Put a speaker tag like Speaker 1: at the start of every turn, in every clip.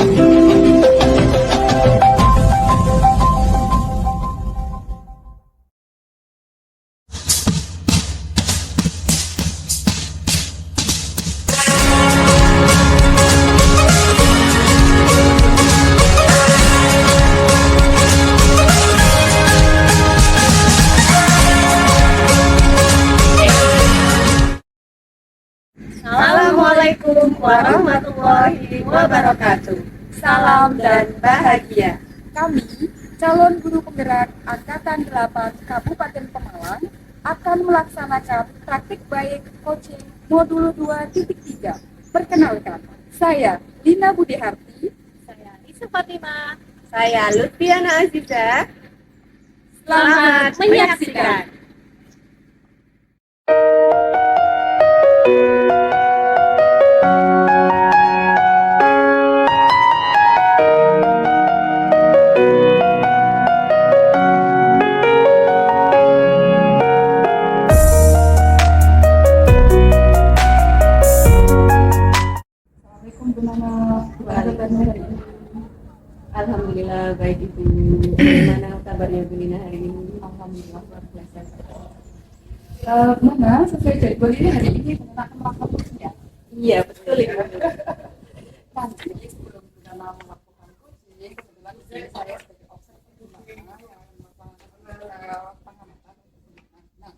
Speaker 1: Assalamualaikum warahmatullahi wabarakatuh. Salam dan bahagia.
Speaker 2: Kami, calon guru penggerak Angkatan 8 Kabupaten Pemalang, akan melaksanakan praktik baik coaching modul 2.3. Perkenalkan, saya Lina Budiharti.
Speaker 1: Saya Lisa Fatima. Saya Lutfiana Aziza.
Speaker 2: Selamat menyaksikan.
Speaker 1: Alhamdulillah baik Ibu. Bagaimana kabarnya Bu Lina hari ini?
Speaker 2: Alhamdulillah luar biasa. Mana sesuai jadwal ini hari ini menggunakan melakukan ujian?
Speaker 1: Iya betul Ibu.
Speaker 2: Nanti sebelum kita melakukan ujian, kebetulan saya sebagai observer di mana yang melakukan pengamatan. Nah,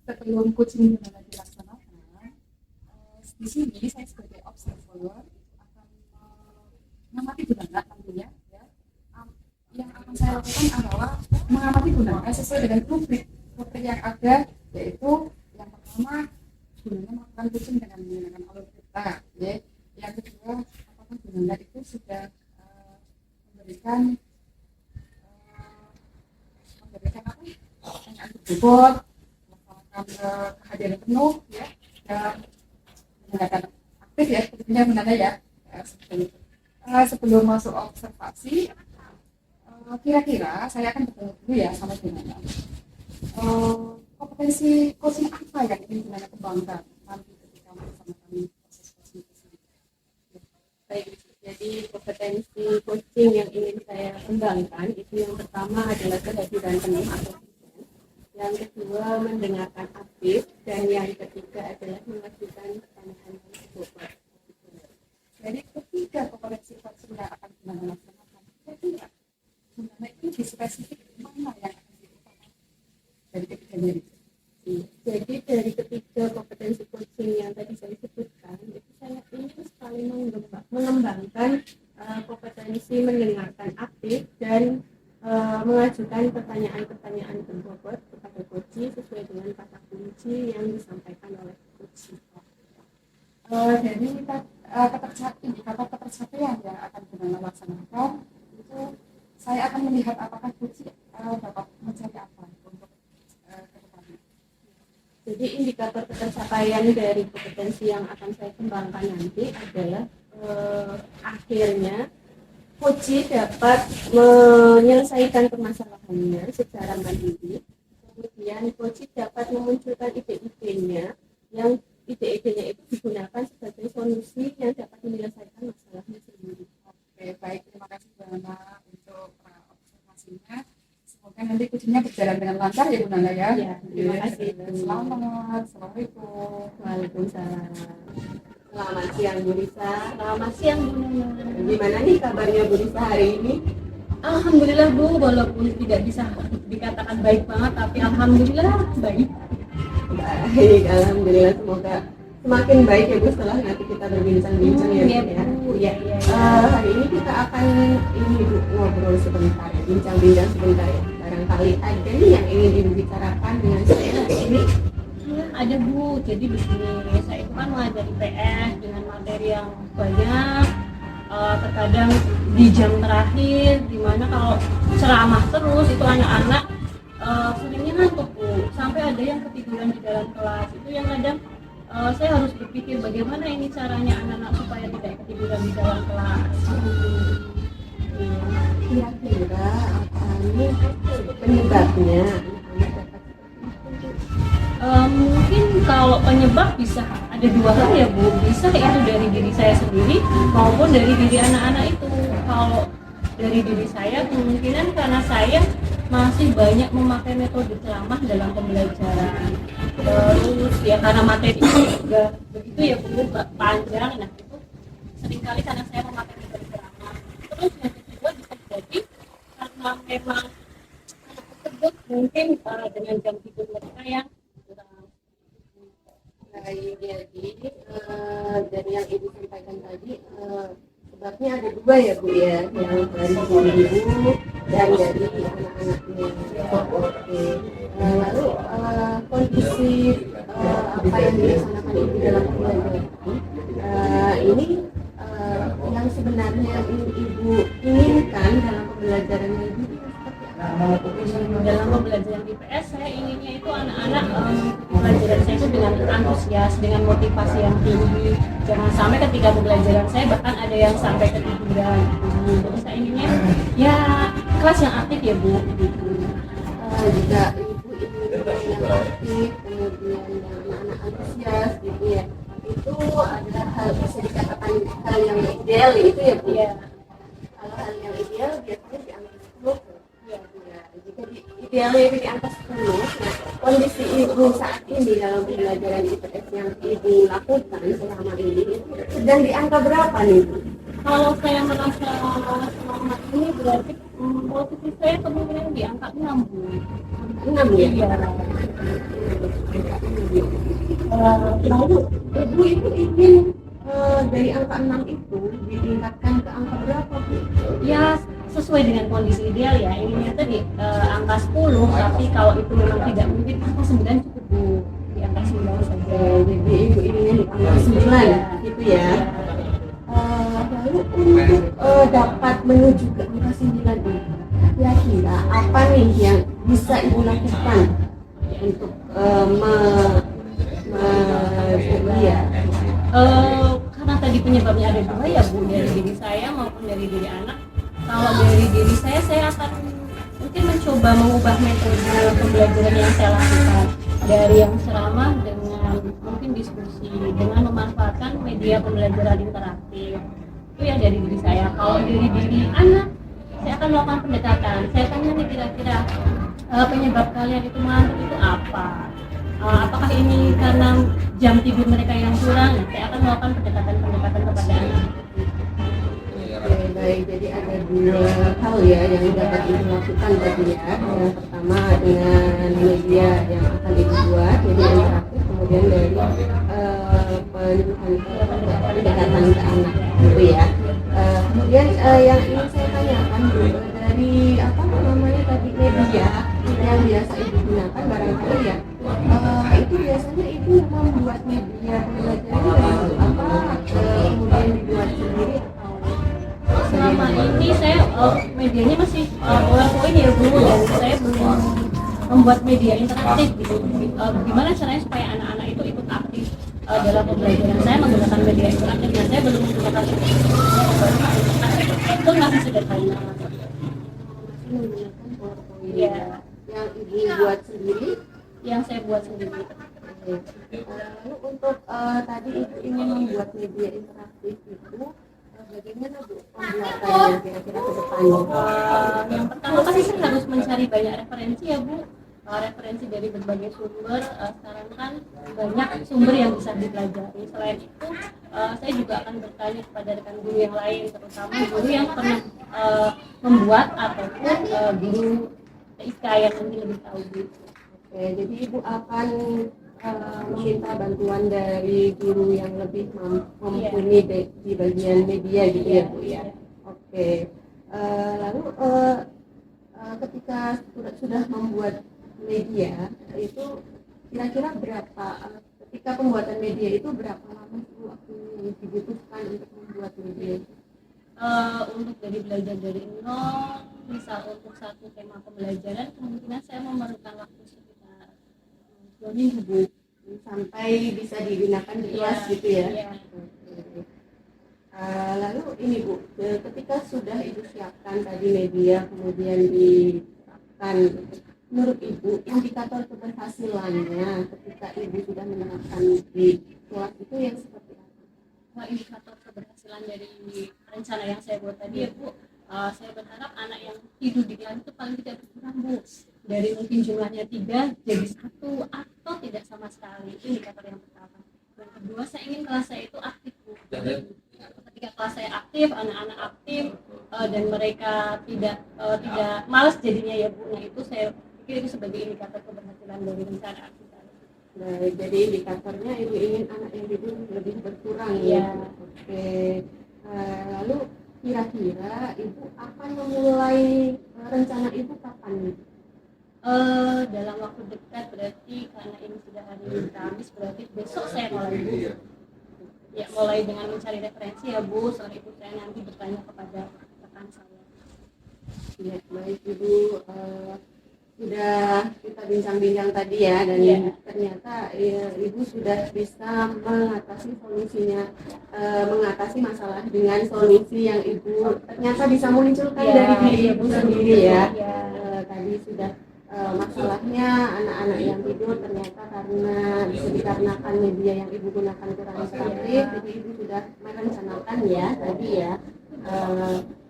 Speaker 2: sebelum coaching benar dilaksanakan, di sini saya sebagai observer akan mengamati Bunana tentunya. Yang akan saya lakukan adalah mengamati Bunana sesuai dengan rubrik yang ada, yaitu yang pertama Bunana melakukan coaching dengan menggunakan alur kita, ya. Yang kedua, apakah Bunana itu sudah memberikan pertanyaan berbobot, melaksanakan kehadiran penuh, ya, dan menggunakan aktif ya, tentunya Bunana ya, seperti itu. Sebelum masuk observasi, kira-kira saya akan bertanya dulu ya sama Bunana. Kompetensi coaching apa yang ingin Bunana kembangkan nanti ketika melaksanakan proses coaching tersebut?
Speaker 1: Baik, jadi kompetensi coaching yang ingin saya kembangkan itu yang pertama adalah kehadiran penuh atau present, yang kedua mendengarkan aktif, dan yang ketiga adalah mengajukan pertanyaan yang berbobot.
Speaker 2: Jadi ketiga kompetensi coaching yang akan Bunana laksanakan, kira-kira Bunana itu di spesifik mana yang akan diutamakan dari ketiganya itu?
Speaker 1: Jadi dari ketiga kompetensi coaching yang tadi saya sebutkan, itu saya ingin sekali mengembangkan kompetensi mendengarkan aktif dan mengajukan pertanyaan-pertanyaan berbobot kepada coach sesuai dengan kata kunci yang disampaikan oleh coach.
Speaker 2: Jadi indikator ketercapaian yang akan Bunana laksanakan itu saya akan melihat apakah coach dapat mencari apa untuk ke depannya.
Speaker 1: Jadi indikator ketercapaian dari kompetensi yang akan saya kembangkan nanti adalah akhirnya coach dapat menyelesaikan permasalahannya secara mandiri. Kemudian coach dapat memunculkan ide-idenya, yang ide-idenya itu digunakan sebagai solusi yang dapat menyelesaikan masalahnya sendiri.
Speaker 2: Oke, baik, terima kasih Bunana untuk observasinya. Semoga nanti coachingnya berjalan dengan lancar ya Bunana ya.
Speaker 1: Ya, terima kasih.
Speaker 2: Selamat, assalamualaikum.
Speaker 1: Waalaikumsalam. Selamat siang Bu Risa.
Speaker 3: Selamat siang Bu Nana.
Speaker 1: Gimana nih kabarnya Bu Risa hari ini?
Speaker 3: Alhamdulillah Bu, walaupun tidak bisa dikatakan baik banget, tapi alhamdulillah baik.
Speaker 1: Baik, alhamdulillah, semoga semakin baik ya Bu setelah nanti kita berbincang-bincang ya Bu ya. Hari ini kita akan ngobrol sebentar ya, bincang-bincang sebentar ya. Barangkali ada nih yang ingin Ibu bicarakan dengan saya hari ini.
Speaker 3: Iya ada Bu, jadi begini, saya itu kan mengajari PS dengan materi yang banyak, terkadang di jam terakhir, dimana kalau ceramah terus itu anak-anak seringnya ngantuk Bu, sampai ada yang ketiduran di dalam kelas. Itu yang kadang saya harus berpikir bagaimana ini caranya anak-anak supaya tidak ketiduran di dalam kelas.
Speaker 1: Kira-kira apa ini penyebabnya?
Speaker 3: Mungkin kalau penyebab bisa ada ada dua hal ya Bu, bisa itu dari diri saya sendiri maupun dari diri anak-anak itu. Kalau dari diri saya kemungkinan karena saya masih banyak memakai metode ceramah dalam pembelajaran, terus ya karena materi juga begitu ya Bu, panjang. Nah itu seringkali karena saya memakai metode ceramah. Terus yang kedua bisa jadi karena memang anak tersebut mungkin dengan jam tidur mereka yang kurang.
Speaker 1: Baik, jadi dari yang ibu sampaikan tadi sebabnya ada dua ya Bu ya, yang dari ibu dan dari anak-anaknya. Oke. Lalu kondisi apa yang dilaksanakan ibu dalam pembelajaran ini yang sebenarnya ibu inginkan dalam pembelajarannya ibu itu seperti apa?
Speaker 3: Dalam pembelajaran IPS saya inginnya itu anak-anak pembelajaran saya itu dengan antusias, dengan motivasi yang tinggi. Jangan sampai ketika pembelajaran saya bahkan ada yang sampai ketiduran. Jadi saya inginnya ya kelas yang aktif ya Bu. Gitu.
Speaker 1: Jika ibu ingin yang aktif, kemudian yang anak-anak antusias gitu ya, itu adalah hal bisa dikatakan hal yang ideal itu ya Bu.
Speaker 3: Iya.
Speaker 1: Kalau hal yang ideal biasanya di angka 10.
Speaker 3: Iya.
Speaker 1: Ya, jika idealnya itu di angka 10, nah kondisi ibu saat ini dalam pembelajaran IPS yang ibu lakukan selama ini itu sedang di angka berapa nih Bu?
Speaker 3: Kalau saya merasa selama ini berarti posisi saya kemungkinan di angka 6 Bu.
Speaker 1: 6 ya?
Speaker 3: Iya.
Speaker 1: Lalu ibu itu ingin dari angka 6 itu ditingkatkan ke angka berapa Bu?
Speaker 3: Ya sesuai dengan kondisi ideal ya, inginnya tadi angka 10, tapi kalau itu memang tidak mungkin angka 9 cukup Bu, di angka 9 saja.
Speaker 1: Jadi ibu inginnya di angka 9 gitu ya. Lalu untuk dapat menuju ke angka 9 ini kira-kira apa nih yang bisa ibu lakukan untuk ya
Speaker 3: Karena tadi penyebabnya ada dua ya Bu, dari diri saya maupun dari diri anak. Kalau dari diri saya akan mungkin mencoba mengubah metode pembelajaran yang saya lakukan dari yang ceramah dengan mungkin diskusi, dengan memanfaatkan media pembelajaran interaktif. Itu yang dari diri saya. Kalau dari diri anak, saya akan melakukan pendekatan. Saya tanya nih kira-kira penyebab kalian itu mengantuk itu apa? Apakah ini karena jam tidur mereka yang kurang? Nah, saya akan melakukan pendekatan-pendekatan kepada anak.
Speaker 1: Oke, baik. Jadi ada dua hal ya yang dapat ibu lakukan tadi ya. Yang pertama dengan media yang akan ibu buat, media interaktif, kemudian dari pendekatan ke anak gitu ya. Kemudian yang ingin saya tanyakan juga dari apa namanya tadi media yang biasa ibu gunakan barangkali ya. Itu biasanya ibu membuat media pembelajaran dari bentuk apa? Kemudian dibuat sendiri atau
Speaker 3: Selama ini saya medianya masih PowerPoint ya Bu, dan saya belum membuat media interaktif gitu. Gimana caranya supaya anak-anak itu ikut aktif dalam pembelajaran saya menggunakan media interaktif? Dan saya belum menggunakan itu masih sederhana.
Speaker 1: menggunakan PowerPoint
Speaker 3: Iya.
Speaker 1: yang ibu buat sendiri.
Speaker 3: Yang saya buat sendiri.
Speaker 1: Lalu untuk tadi ibu ingin membuat media interaktif itu bagaimana Bu pembuatannya kira-kira ke depannya?
Speaker 3: Yang pertama pasti saya harus mencari banyak referensi ya Bu. Referensi dari berbagai sumber. Sekarang kan banyak sumber yang bisa dipelajari. Selain itu saya juga akan bertanya kepada rekan guru yang lain, terutama guru yang pernah membuat ataupun guru TIK yang mungkin lebih tahu gitu.
Speaker 1: Oke, jadi ibu akan meminta bantuan dari guru yang lebih mumpuni di bagian media gitu ya Bu ya. Oke, lalu ketika sudah membuat media itu kira-kira berapa ketika pembuatan media itu berapa lama waktu yang dibutuhkan untuk membuat media?
Speaker 3: Untuk dari belajar dari nol, misal untuk satu tema pembelajaran kemungkinan saya memerlukan waktu sekitar 2 minggu Bu,
Speaker 1: sampai bisa digunakan di kelas gitu ya.
Speaker 3: Iya.
Speaker 1: Lalu ini Bu, ketika sudah ibu siapkan tadi media kemudian diterapkan, menurut ibu indikator keberhasilannya ketika ibu sudah menerapkan di kelas itu yang seperti apa?
Speaker 3: Wah, indikator keberhasilan dari rencana yang saya buat tadi ya Bu, saya berharap anak yang tidur di kelas itu paling tidak berkurang Bu, dari mungkin jumlahnya 3 jadi 1 atau tidak sama sekali. Itu indikator yang pertama. Yang kedua, saya ingin kelas saya itu aktif Bu. Ketika kelas saya aktif, anak-anak aktif, dan mereka tidak malas jadinya ya Bu. Nah itu saya pikir itu sebagai indikator keberhasilan dari rencana aktif.
Speaker 1: Nah, jadi indikatornya ibu ingin anak yang tidur lebih berkurang
Speaker 3: Iya.
Speaker 1: ya. Oke. Lalu kira-kira ibu akan memulai rencana ibu kapan?
Speaker 3: Dalam waktu dekat, berarti karena ini sudah hari Kamis, berarti besok saya mulai Bu. Ya, mulai dengan mencari referensi ya Bu. Setelah itu saya nanti bertanya kepada rekan saya.
Speaker 1: Ya, baik ibu. Sudah kita bincang-bincang tadi ya, dan ternyata ibu sudah bisa mengatasi masalah dengan solusi yang ibu ternyata bisa munculkan dari diri ibu sendiri ya. Tadi sudah masalahnya anak-anak yang tidur ternyata karena bisa dikarenakan media yang ibu gunakan kurang efektif, jadi ibu sudah merencanakan ya tadi ya.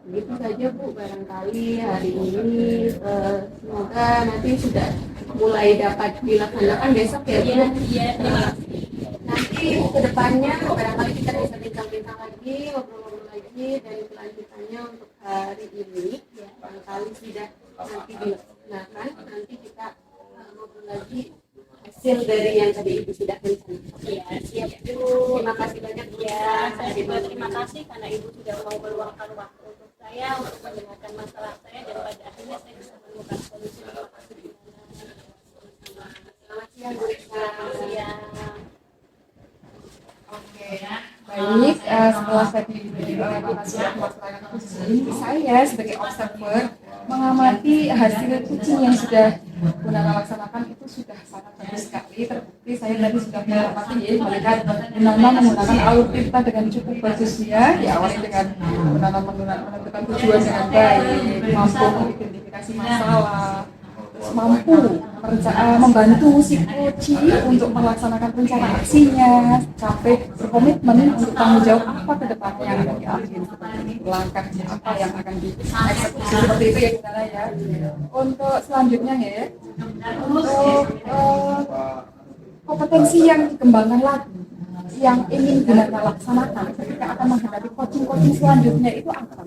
Speaker 1: Begitu saja Bu, barangkali hari ini semoga nanti sudah mulai dapat dilaksanakan besok ya Bu.
Speaker 3: Iya,
Speaker 1: Nanti kedepannya barangkali kita bisa bincang-bincang lagi, ngobrol-ngobrol lagi, dan kelanjutannya untuk hari ini barangkali sudah nanti dilaksanakan, nanti kita ngobrol lagi hasil dari yang tadi ibu sudah rencanakan.
Speaker 3: Iya, siap Bu.
Speaker 1: Terima kasih banyak Bu.
Speaker 3: Ya, saya juga terima kasih karena Ibu sudah mau meluangkan waktu untuk saya untuk mendengarkan masalah saya, dan pada akhirnya saya bisa menemukan solusi. Terima kasih.
Speaker 1: Selamat siang Bu Rika.
Speaker 3: Siang.
Speaker 2: Oke, baik. Setelah tadi sudah melaksanakan kucing, saya sebagai observer mengamati hasil kucing yang sudah Gunana laksanakan itu sudah sangat bagus sekali. Terbukti saya tadi sudah mengamati ya, melihat Gunana menggunakan alur tinta dengan cukup bagus ya. Diawali dengan Gunana menentukan tujuan dengan baik, mampu mengidentifikasi masalah, terus mampu membantu si kucing untuk melaksanakan rencana aksinya, sampai berkomitmen untuk tanggung jawab apa ke depannya yang akan diambil, seperti langkahnya apa yang akan dieksekusi, seperti itu ya Gunana ya. Untuk selanjutnya ya, untuk kompetensi yang dikembangkan lagi yang ingin Gunana laksanakan ketika akan menghadapi coaching selanjutnya itu apa?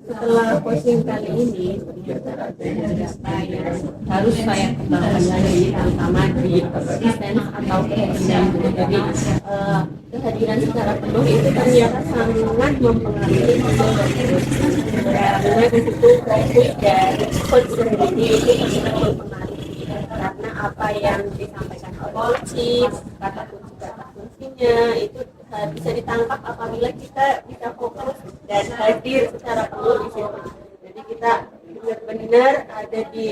Speaker 1: Setelah coaching kali ini ternyata ada beberapa yang harus saya kembangkan lagi, terutama di assistance atau kehadiran. Jadi kehadiran secara penuh itu ternyata sangat mempengaruhi hasil dari karena di situ fokus dari coach sendiri itu sangat mempengaruhi, karena apa yang disampaikan oleh coach, kata kuncinya itu bisa ditangkap apabila kita bisa fokus dan hadir secara penuh di situ. Jadi kita benar-benar ada di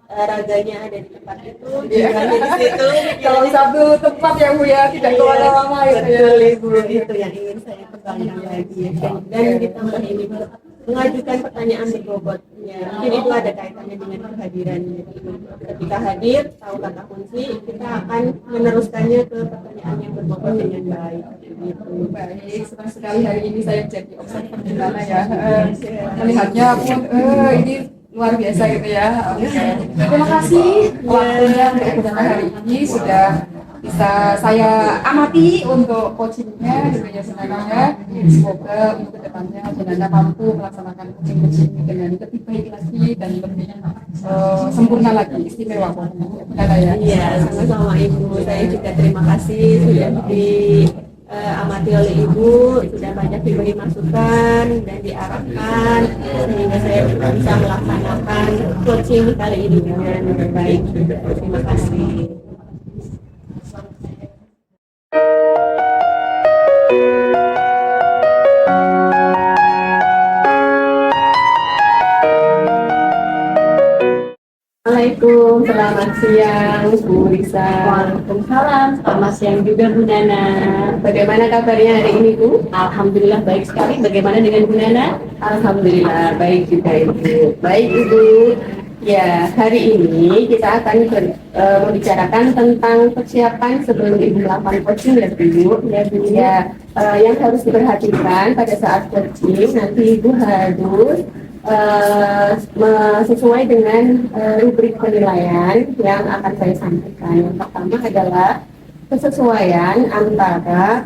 Speaker 1: raganya, ada di tempat itu, ada di situ.
Speaker 2: Kalau satu tempat ya Bu ya, tidak kemana-mana ya.
Speaker 1: Betul Ibu, itu yang ingin saya kembangkan lagi. Dan ditambah ini mengajukan pertanyaan berbobot. Ya, mungkin itu ada kaitannya dengan kehadirannya. Ketika hadir, tahu kata kunci, kita akan meneruskannya ke pertanyaan yang berbobot dengan baik. Gitu.
Speaker 2: Baik, senang sekali hari ini saya jadi observer di sana ya. Melihatnya pun ini luar biasa gitu ya. Oke. Terima kasih waktunya untuk Gunana hari ini sudah bisa saya amati untuk coachingnya gitu ya sebenarnya. Semoga untuk kedepannya Gunana mampu melaksanakan coaching dengan lebih baik lagi dan lebih sempurna lagi, istimewa Gunana ya.
Speaker 1: Iya, sama-sama Ibu. Saya juga terima kasih sudah diamati oleh Ibu, sudah banyak diberi masukan dan diarahkan sehingga saya bisa melaksanakan coaching kali ini dengan baik. Terima kasih. Assalamualaikum, selamat siang Bu Risa.
Speaker 3: Waalaikumsalam, selamat siang juga Bu Nana.
Speaker 1: Bagaimana kabarnya hari ini Bu?
Speaker 3: Alhamdulillah baik sekali. Bagaimana dengan Bu Nana?
Speaker 1: Alhamdulillah baik juga Ibu. Baik Ibu, Ya, hari ini kita akan membicarakan tentang persiapan sebelum Ibu melakukan coaching ya Bu. Ya, Bu. Ya, yang harus diperhatikan pada saat coaching, nanti Ibu harus sesuai dengan rubrik penilaian yang akan saya sampaikan. Yang pertama adalah kesesuaian antara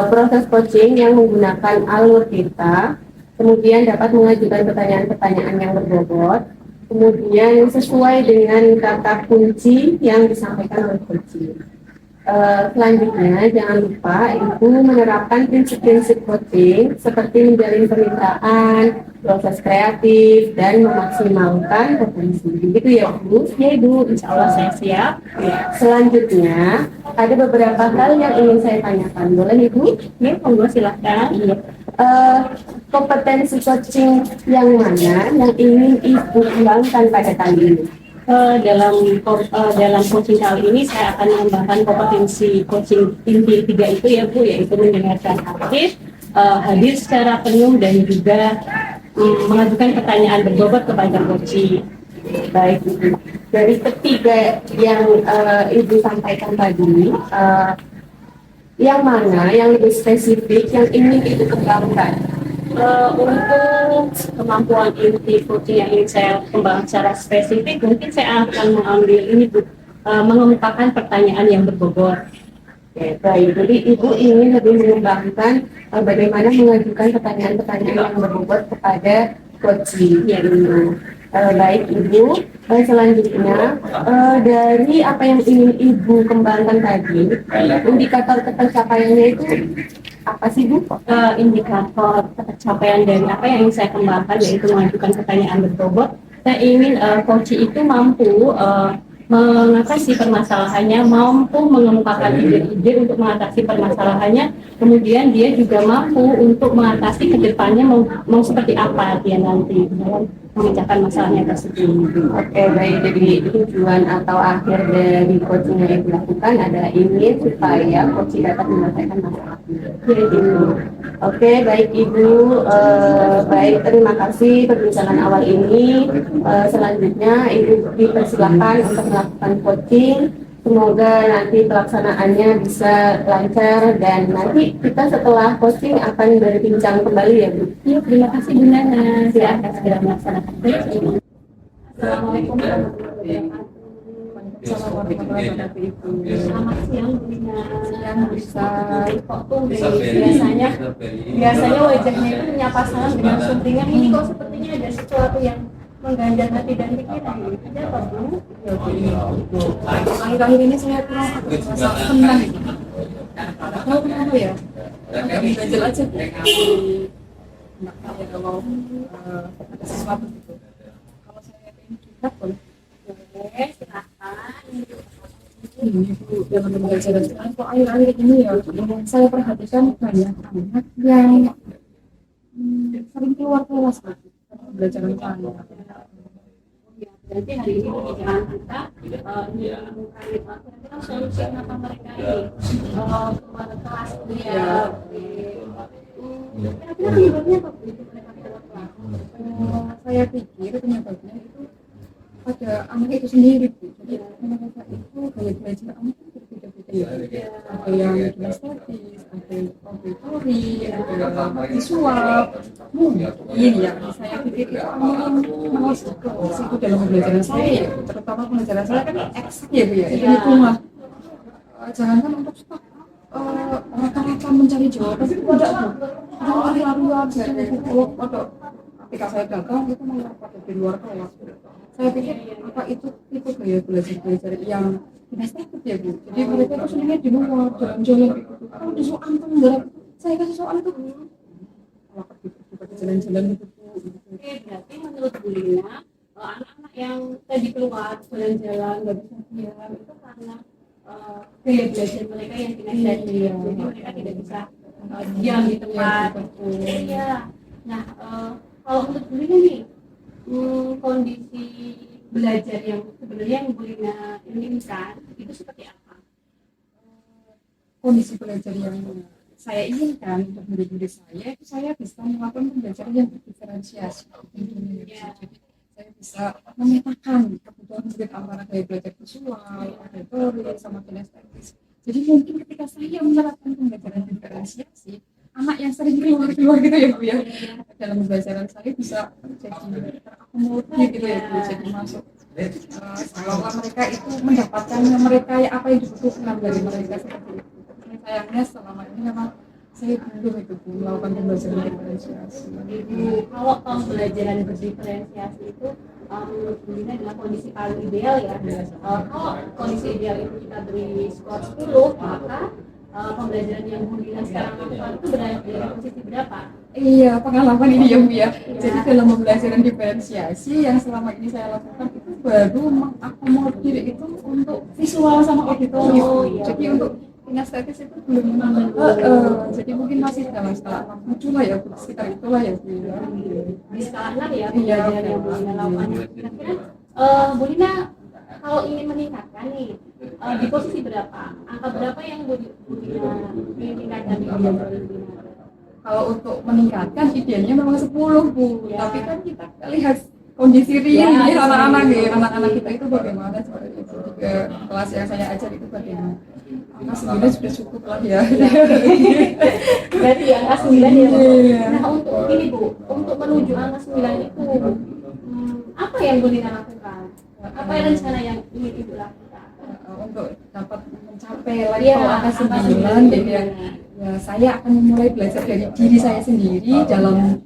Speaker 1: proses coaching yang menggunakan alur kita, kemudian dapat mengajukan pertanyaan-pertanyaan yang berbobot, kemudian sesuai dengan kata kunci yang disampaikan oleh coaching. Selanjutnya, jangan lupa Ibu menerapkan prinsip-prinsip coaching seperti menjalin kemitraan, proses kreatif, dan memaksimalkan potensi. Begitu ya Bu?
Speaker 3: Ya Ibu, insya Allah saya siap.
Speaker 1: Selanjutnya, ada beberapa hal yang ingin saya tanyakan. Boleh Ibu?
Speaker 3: Ya, monggo silahkan.
Speaker 1: Iya. Kompetensi coaching yang mana yang ingin Ibu kembangkan pada kali ini?
Speaker 3: Dalam coaching kali ini saya akan mengembangkan kompetensi coaching inti 3 itu ya Bu, yaitu mendengarkan aktif, hadir secara penuh, dan juga mengajukan pertanyaan berbobot kepada coaching.
Speaker 1: Baik Ibu. Dari ketiga yang Ibu sampaikan tadi, yang mana yang lebih spesifik yang ingin Ibu kembangkan?
Speaker 3: Untuk kemampuan inti coaching yang ingin saya kembangkan secara spesifik, mungkin saya akan mengambil ini Bu, mengemukakan pertanyaan yang berbobot.
Speaker 1: Oke, baik. Jadi Ibu ingin lebih mengembangkan bagaimana mengajukan pertanyaan-pertanyaan yang berbobot kepada coaching.
Speaker 3: Ya dulu.
Speaker 1: Baik Ibu. Selanjutnya dari apa yang ingin Ibu kembangkan tadi, indikator pencapaiannya itu apa sih Bu?
Speaker 3: Indikator pencapaian dari apa yang ingin saya kembangkan, yaitu mengajukan pertanyaan berbobot. Saya ingin coaching itu mampu mengatasi permasalahannya, mampu mengemukakan ide-ide untuk mengatasi permasalahannya, kemudian dia juga mampu untuk mengatasi ke depannya mau seperti apa dia nanti dalam memecahkan masalahnya tersebut.
Speaker 1: Oke, baik. Jadi tujuan atau akhir dari coaching yang Ibu lakukan adalah ingin supaya coaching dapat menyelesaikan masalahnya. Gitu. Oke, baik Ibu. Baik, terima kasih perbincangan awal ini. Selanjutnya Ibu dipersilakan untuk melakukan coaching. Semoga nanti pelaksanaannya bisa lancar dan nanti kita setelah coaching akan berbincang kembali ya Bu.
Speaker 3: Ya, terima kasih Bu Nana. Saya akan segera melaksanakan coaching. Assalamualaikum warahmatullahi wabarakatuh. Selamat siang Bu Nina.
Speaker 2: Siang bisa
Speaker 3: Kok tuh biasanya wajahnya itu menyapa salam dengan suntingan, ini kok sepertinya ada sesuatu yang mengganjal hati dan pikiran. Ada apa Bu?
Speaker 2: akhir-akhir ini saya kurang merasa tenang. Nggak tahu kenapa ya. Agak mengganjal aja. Nggak tahu ya kalau ada sesuatu gitu. Kalau saya pengen curhat boleh.
Speaker 3: Boleh, silakan.
Speaker 2: Ini Bu, dalam pembelajaran sekarang kok akhir-akhir ini ya saya perhatikan banyak anak yang sering keluar kelas gitu. Pembelajaran saya.
Speaker 3: Berarti hari ini pembicaraan kita menemukan kira-kira solusi apa mereka ini keluar kelas dia. Kira-kira penyebabnya apa Bu itu mereka keluar kelas?
Speaker 2: Saya pikir penyebabnya itu pada anak itu sendiri Bu. Jadi mereka itu gaya belajar anak itu berbeda-beda ya. Ada yang kinestetis, ada yang auditory, ada yang visual. Mungkin ya, saya pikir itu masuk ke situ dalam pembelajaran saya ya. Terutama pembelajaran saya kan eksak ya Bu ya. Itu lingkungan. Jangankan untuk stok rata-rata mencari jawaban itu tidak Bu. Ada lari-larian dari buku atau ketika saya gagal itu malah pada di luar kelas. Saya pikir apa itu gaya belajar yang kinestetik ya Bu. Jadi mereka itu sebenarnya di luar jalan-jalan gitu. Kalau di soal penggerak saya kasih soal itu malah pergi jalan-jalan gitu Bu.
Speaker 3: Oke, berarti menurut Bu Lina, anak-anak yang tadi keluar jalan-jalan nggak bisa diam itu karena gaya belajar mereka yang kinestetik. Jadi mereka tidak bisa diam di tempat. Iya. Nah, kalau untuk Bu Lina nih, kondisi belajar yang sebenarnya yang Bu Lina inginkan itu seperti apa?
Speaker 2: Kondisi belajar yang saya inginkan untuk murid-murid saya itu saya bisa melakukan pembelajaran yang berdiferensiasi. Jadi saya bisa memetakan kebutuhan murid antara gaya belajar visual, auditory, sama kinestetis. Jadi mungkin ketika saya menerapkan pembelajaran diferensiasi, anak yang sering keluar gitu ya Bu ya, dalam pembelajaran saya bisa jadi terakomodir gitu ya Bu, jadi masuk seolah mereka itu mendapatkan mereka apa yang dibutuhkan dari mereka seperti itu. Tapi sayangnya selama ini memang saya belum itu Bu melakukan pembelajaran diferensiasi.
Speaker 3: Ibu, kalau pembelajaran berdiferensiasi itu menurut Bu Lina adalah kondisi paling ideal ya. Kalau kondisi ideal itu kita beri skor 10, maka pembelajaran yang Bu Lina sekarang lakukan itu berada di posisi berapa?
Speaker 2: Iya, pengalaman ini ya Bu ya. Jadi dalam pembelajaran diferensiasi yang selama ini saya lakukan itu baru mengakomodir itu untuk visual sama auditori.
Speaker 3: Oh, iya.
Speaker 2: Jadi untuk kinestetis itu belum jadi mungkin masih dalam skala 6 lah ya Bu, sekitar itulah ya Bu ya.
Speaker 3: Di skala 6 ya pembelajaran yang Bu Lina lakukan. Kira-kira Bu Lina kalau ingin meningkatkan nih di posisi berapa? Angka berapa yang Bu Lina ingin tingkatkan di pembelajaran Bu Lina?
Speaker 2: Kalau untuk meningkatkan idealnya memang 10 Bu,
Speaker 3: Ya.
Speaker 2: tapi kan kita lihat kondisi real
Speaker 3: Ya,
Speaker 2: ya, anak-anak kita itu bagaimana seperti itu. Juga kelas yang saya ajar itu bagaimana. Angka 9 sudah cukup lah ya.
Speaker 3: Berarti angka 9 ya Bu.
Speaker 2: Iya.
Speaker 3: Nah untuk ini Bu, untuk menuju angka 9 itu apa yang Bu Lina lakukan? Apa rencana yang ingin Ibu lakukan?
Speaker 2: Untuk dapat mencapai level
Speaker 3: Iya,
Speaker 2: angka
Speaker 3: angka
Speaker 2: 9
Speaker 3: 9,
Speaker 2: ya, ya saya akan mulai belajar dari diri saya sendiri dalam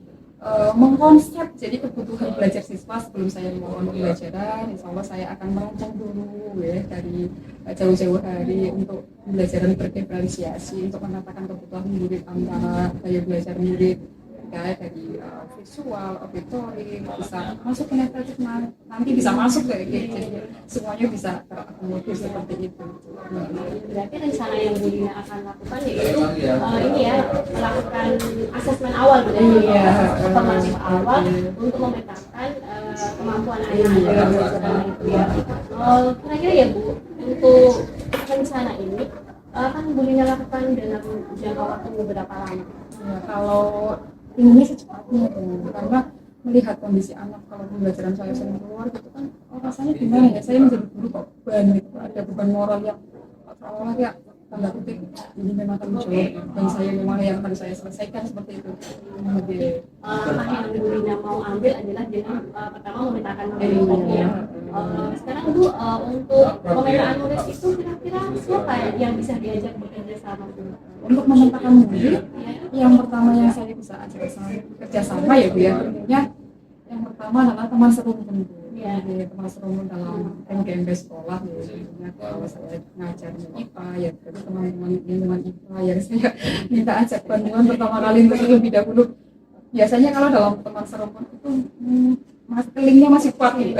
Speaker 2: mengkonsep jadi kebutuhan belajar siswa sebelum saya memulai pembelajaran. Insya Allah saya akan merancang dulu ya dari jauh-jauh hari untuk pembelajaran berdiferensiasi untuk menatakan kebutuhan murid antara gaya belajar murid ya, dari visual, auditory, bisa masuk ke kinestetik nanti bisa masuk ke jadi semuanya bisa terakomodir seperti itu.
Speaker 3: Berarti rencana yang Bu Lina akan lakukan yaitu ini ya melakukan asesmen awal
Speaker 2: Iya.
Speaker 3: formatif awal untuk memetakan kemampuan anak dalam belajar itu ya. Kira-kira ya Bu, untuk rencana ini akan Bu Lina lakukan dalam jangka waktu berapa lama?
Speaker 2: Ya, kalau ini secepatnya karena melihat kondisi anak kalau pembelajaran saya sering keluar gitu kan rasanya gimana ya, saya menjadi guru kok beban gitu, ada beban moral yang seolah ya tanda kutip ini memang tanggung jawab dan saya memang yang harus saya selesaikan seperti itu.
Speaker 3: Langkah yang Bu Lina mau ambil adalah dengan pertama memetakan murid ya. Sekarang Bu, untuk pemetaan murid itu kira-kira siapa yang bisa diajak bekerja sama Bu?
Speaker 2: Untuk memetakan murid, yang pertama yang saya bisa ajak kerjasama ya Bu ya, tentunya yang pertama adalah teman serumpun Bu.
Speaker 3: Ya.
Speaker 2: Jadi, teman serumpun dalam MGMB sekolah ya, tentunya kalau saya ngajar IPA ya berarti teman-teman lingkungan IPA yang saya minta ajak bantuan pertama kali untuk lebih dahulu. Biasanya kalau dalam teman serumpun itu linknya masih kuat gitu.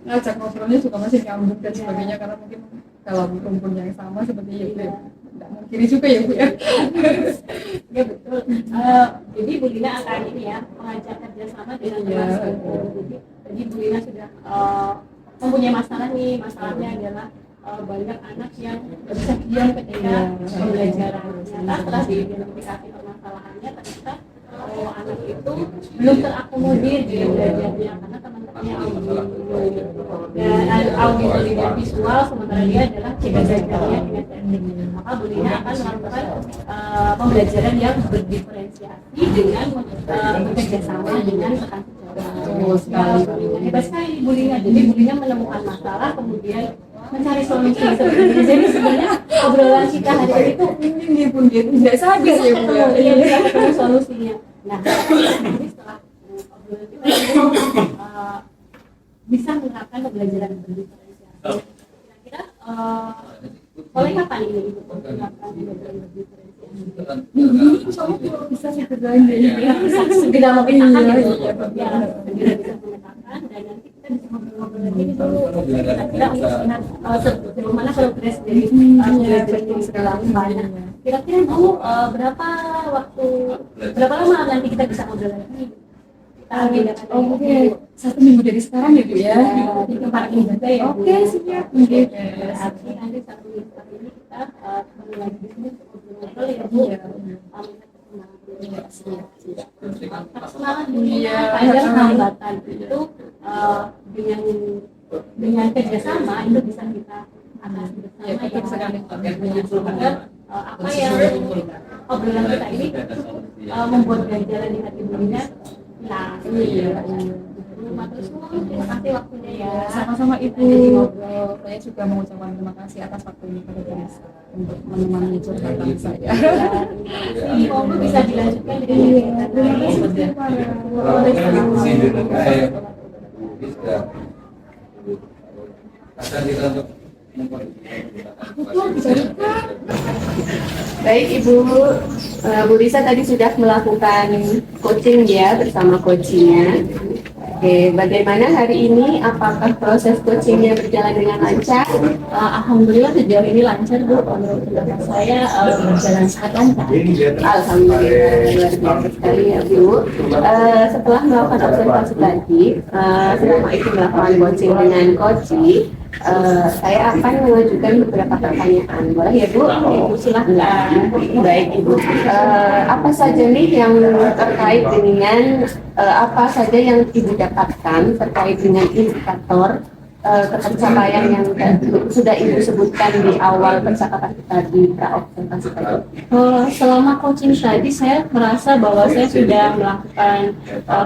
Speaker 2: Ngajak ngobrolnya juga masih nyambung dan sebagainya karena mungkin dalam rumpun yang sama seperti itu ya. Tidak mungkin juga ya Bu ya.
Speaker 3: Ya betul. Jadi Bu Lina akan ini ya mengajak kerjasama dengan teman serumpun. Jadi Bu Lina sudah mempunyai masalah nih, masalahnya adalah banyak anak yang tidak bisa diam ketika pembelajaran. Ternyata setelah diidentifikasi permasalahannya, ternyata anak itu belum terakomodir di belajarnya karena teman-temannya auditory dan visual, sementara dia adalah belajarnya kinestetik. Maka Bu Lina akan melakukan pembelajaran yang berdiferensiasi dengan bekerjasama dengan rekan sejawat. Hebat sekali Bu Lina. Jadi Bu Lina menemukan masalah kemudian mencari solusi seperti ini. Jadi sebenarnya obrolan kita hari ini tuh
Speaker 2: Ini pun dia tidak sadar ya Bu ya.
Speaker 3: iya bisa ketemu solusinya. Nah, nanti setelah obrolan kita bisa menerapkan pembelajaran berdiferensiasi. Kira-kira mulai kapan ini Ibu menerapkan pembelajaran berdiferensiasi?
Speaker 2: Insya Allah bisa segera ini.
Speaker 3: Ya, bisa segera memetakan ya, Bu.
Speaker 2: Iya,
Speaker 3: Ya, segera bisa memetakan dan nanti kita bisa ngobrol-ngobrol lagi nih dulu. Kira-kira untuk melihat sejauh mana progres dari pembelajaran yang segala banyak. Kira-kira Bu, berapa lama nanti kita bisa ngobrol lagi? Kita agendakan lagi.
Speaker 2: Oke, 1 minggu dari sekarang ya Bu ya.
Speaker 3: Di tempat ini juga ya. Bu.
Speaker 2: Oke, siap. Oke.
Speaker 3: Berarti nanti 1 minggu setelah ini kita kembali lagi di sini untuk ngobrol ya Bu. Semangat dunia,
Speaker 2: Iya.
Speaker 3: panjang hambatan itu kerjasama itu bisa kita atasi bersama
Speaker 2: Ya, betul sekali.
Speaker 3: agar apa yang obrolan kita ini membuat ganjalan di hati Bunda. Nah, matur suwun, terima kasih waktunya ya.
Speaker 2: Sama-sama Ibu. Saya juga mengucapkan terima kasih atas waktunya pada Teresa untuk menemani curhatan saya.
Speaker 3: Semoga bisa dilanjutkan dengan
Speaker 1: Baik Ibu, Bu Risa tadi sudah melakukan coaching ya bersama coachnya. Oke, bagaimana hari ini? Apakah proses coachingnya berjalan dengan lancar?
Speaker 3: Alhamdulillah sejauh ini lancar Bu, menurut pendapat saya berjalan sangat lancar.
Speaker 1: Alhamdulillah luar biasa sekali ya Bu. Setelah melakukan observasi tadi, selama itu melakukan coaching dengan coachi, saya akan mengajukan beberapa pertanyaan. Boleh ya Bu? Ibu silahkan. Baik Ibu. Apa saja nih yang terkait dengan apa saja yang Ibu dapatkan terkait dengan indikator ketercapaian yang sudah Ibu sebutkan di awal percakapan kita di pra-observasi tadi?
Speaker 3: Selama coaching tadi saya merasa bahwa saya sudah melakukan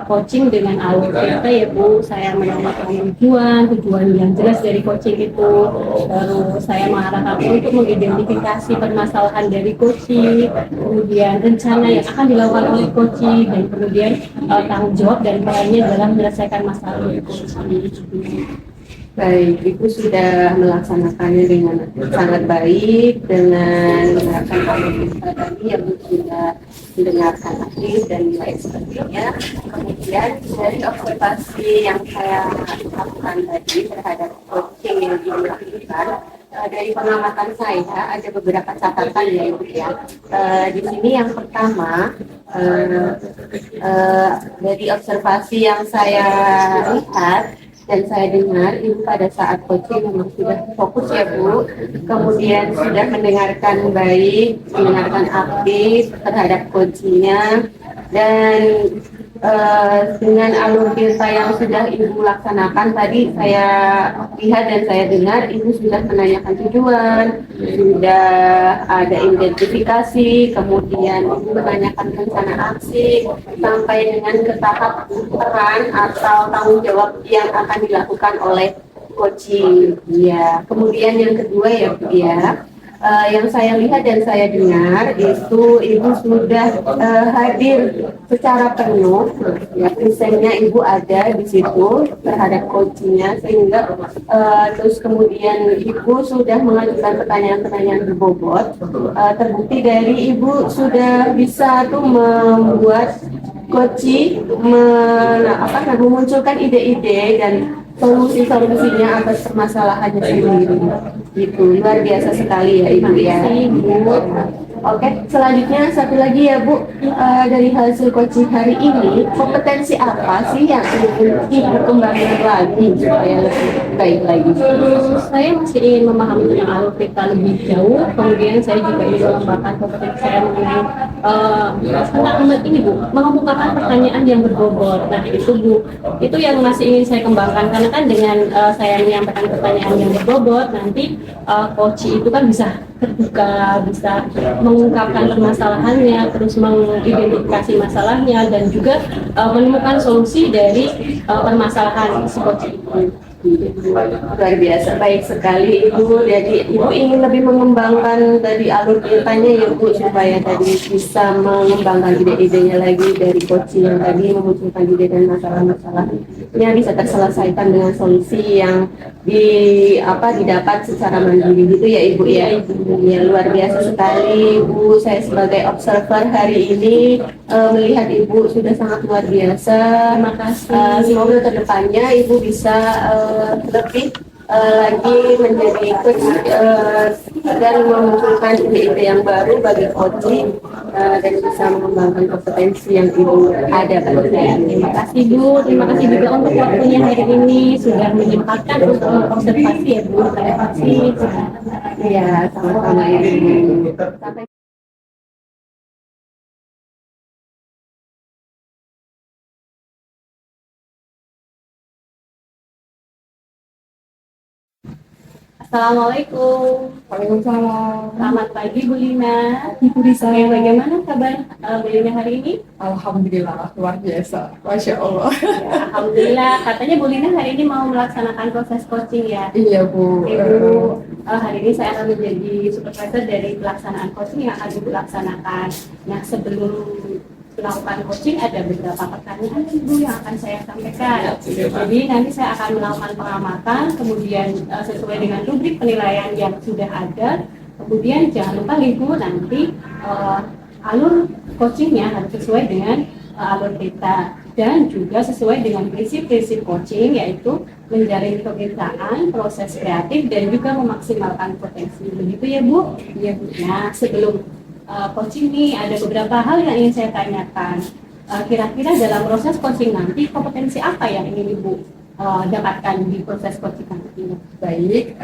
Speaker 3: coaching dengan alur cerita ya Bu. Saya menyampaikan tujuan yang jelas dari coaching itu. Lalu saya mengarahkan untuk mengidentifikasi permasalahan dari coaching, kemudian rencana yang akan dilakukan oleh coaching, dan kemudian tanggung jawab dan perannya dalam menyelesaikan masalah dari coaching.
Speaker 1: Baik, Ibu sudah melaksanakannya dengan sangat baik dengan menerapkan alur kita tadi yang sudah mendengarkan aktif dan baik sebagainya. Kemudian dari observasi yang saya lakukan tadi terhadap coaching yang dilakukan, dari pengamatan saya ada beberapa catatan ya Ibu ya. Di sini yang pertama dari observasi yang saya lihat dan saya dengar Ibu pada saat coaching memang sudah fokus ya Bu, kemudian sudah mendengarkan baik, mendengarkan aktif terhadap coachingnya, dan dengan alur cerita yang sudah Ibu laksanakan tadi saya lihat dan saya dengar Ibu sudah menanyakan tujuan, sudah ada identifikasi, kemudian Ibu menanyakan rencana aksi sampai dengan ke tahap peran atau tanggung jawab yang akan dilakukan oleh coaching. Ya, kemudian yang kedua ya Bu ya. Yang saya lihat dan saya dengar itu Ibu sudah hadir secara penuh, ya presennya Ibu ada di situ terhadap coachingnya, sehingga terus kemudian Ibu sudah mengajukan pertanyaan-pertanyaan berbobot. Terbukti dari Ibu sudah bisa tuh membuat coaching memunculkan ide-ide dan solusi-solusinya atas permasalahannya sendiri. Itu luar biasa sekali ya Ibu ya. Oke, selanjutnya satu lagi ya Bu, dari hasil coaching hari ini, kompetensi apa sih yang Ibu kembangkan lagi supaya lebih baik lagi?
Speaker 3: Saya masih ingin memahami tentang alur cerita lebih jauh, kemudian saya juga ingin mengembangkan kompetensi saya mengenai tentang ini Bu, mengemukakan pertanyaan yang berbobot. Nah itu Bu, itu yang masih ingin saya kembangkan, karena kan dengan saya menyampaikan pertanyaan yang berbobot, nanti coach itu kan bisa terbuka, bisa mengungkapkan permasalahannya, terus mengidentifikasi masalahnya, dan juga menemukan solusi dari permasalahan si coach itu.
Speaker 1: Luar biasa, baik sekali Ibu. Jadi Ibu ingin lebih mengembangkan dari alur ceritanya ya Bu, supaya tadi bisa mengembangkan ide-idenya lagi dari coaching yang tadi memunculkan ide dan masalah-masalahnya bisa terselesaikan dengan solusi yang didapat secara mandiri gitu ya Ibu ya. Ya luar biasa sekali Ibu. Saya sebagai observer hari ini melihat Ibu sudah sangat luar biasa.
Speaker 3: Terima kasih.
Speaker 1: Semoga kedepannya Ibu bisa lebih lagi menjadi coach dan memunculkan ide-ide yang baru bagi coaching dan bisa mengembangkan kompetensi yang Ibu ada pada saya.
Speaker 3: Terima kasih Bu, terima kasih juga untuk waktunya hari ini sudah menyempatkan untuk observasi ya Bu. Terima kasih.
Speaker 1: Ya, sama-sama Ibu. Sampai Assalamualaikum.
Speaker 2: Waalaikumsalam.
Speaker 1: Selamat pagi Bu Lina.
Speaker 2: Ibu Risa.
Speaker 1: Oke, bagaimana kabar Bu Lina hari ini?
Speaker 2: Alhamdulillah, luar biasa. Masya Allah.
Speaker 1: Ya, Alhamdulillah. Katanya Bu Lina hari ini mau melaksanakan proses coaching ya.
Speaker 2: Iya, Bu.
Speaker 1: Ibu, hari ini saya akan menjadi supervisor dari pelaksanaan coaching yang akan Ibu laksanakan. Nah, sebelum melakukan coaching ada beberapa pertanyaan Ibu yang akan saya sampaikan. Jadi nanti saya akan melakukan pengamatan, kemudian sesuai dengan rubrik penilaian yang sudah ada. Kemudian jangan lupa Ibu nanti alur coachingnya harus sesuai dengan alur kita dan juga sesuai dengan prinsip-prinsip coaching, yaitu menjalin kemitraan, proses kreatif, dan juga memaksimalkan potensi. Begitu ya Bu? Iya Bu. Nah, sebelum coaching nih ada beberapa hal yang ingin saya tanyakan. Kira-kira dalam proses coaching nanti kompetensi apa yang ingin Ibu dapatkan di proses coaching nanti?
Speaker 2: Baik,